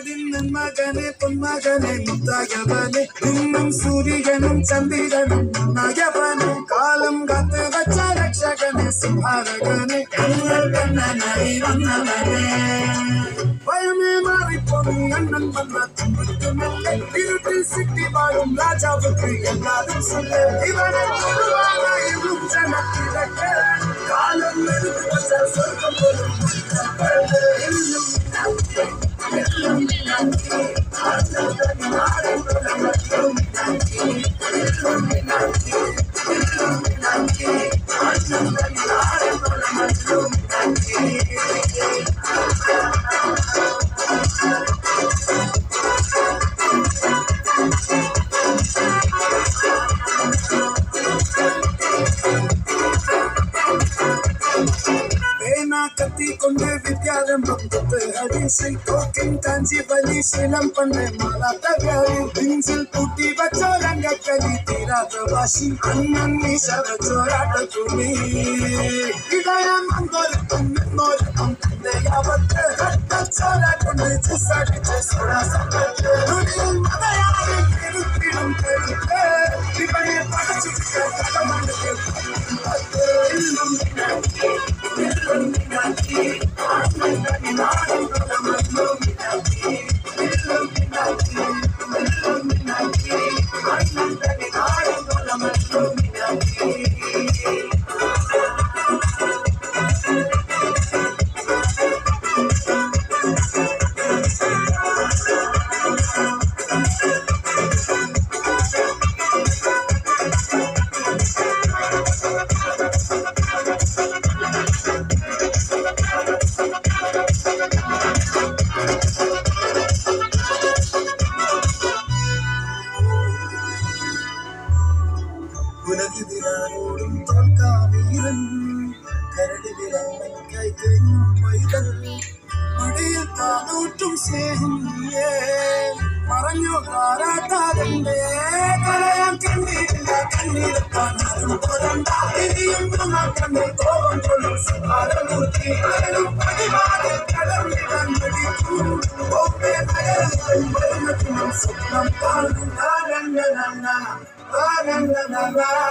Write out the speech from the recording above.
നാടിൻ മകനെ പൊന്മകനെ മുത്തായവനെ ഇന്നും സൂര്യനും ചന്ദ്രനും നയവനെ കാലം കാത്ത് വച്ച രക്ഷകനെ സംഹാരകനെ കണ്ണനായി വന്നവനെ ഭയമേ മാറിപ്പോയി അണ്ണൻ വന്ന തുമ്പത്തുമല്ലേ ഇരുട്ടിൽ സിറ്റി വാഴും രാജാവുക്ക് എല്ലാരും சொல்ல ഇവനെ കൊണ്ടുവാനായും ജനത്തിരക്ക് കാലം എടുത്ത് വച്ച സ്വർഗം പോലും கத்தி கொண்டு வித்யாரம்பம் தொட்டு ஹரிசை கோக்கின் காஞ்சி பலி சீலம் பண்ண மாலாத்தகாரி பிஞ்சில் பூட்டி வச்சோரங்க கலி தீராத வாசி அண்ணன் நீசவச்சோராட்ட துணி இதயம் அங்கொருக்கும் இன்னொருக்கும் தந்தையாவத்து ரத்தச்சோர கொண்டு சிசடிச்சு சோடா சம்பத்து நுடியில் மதையாரி திருப்பிடும் பெருத்து இவனை படைச்சுக்க கடமண்டுக்கு இன்னும் ഉലകിതിരാനോടും തോൽക്കാവീരൻ കരടി വിരമൻ കൈകഴിഞ്ഞും പൈതൽ മടിയിൽ താനൂറ്റും സ്നേഹം നീയേ പറഞ്ഞു കാരാട്ടാതന്റെ കളയാൻ കണ്ണീരില്ല കണ്ണീരെത്താനും പോരണ്ട ഇനിയും കണ്ണിൽ കോപം കൊള്ളും സംഹാരമൂർത്തി അരളും പടിവാതിൽ കടന്നിടാൻ പിടിക്കും ഓപ്പേ നഗരത്തിൽ വരുന്നതിനും സ്വപ്നം കാണും നാരങ്ങ na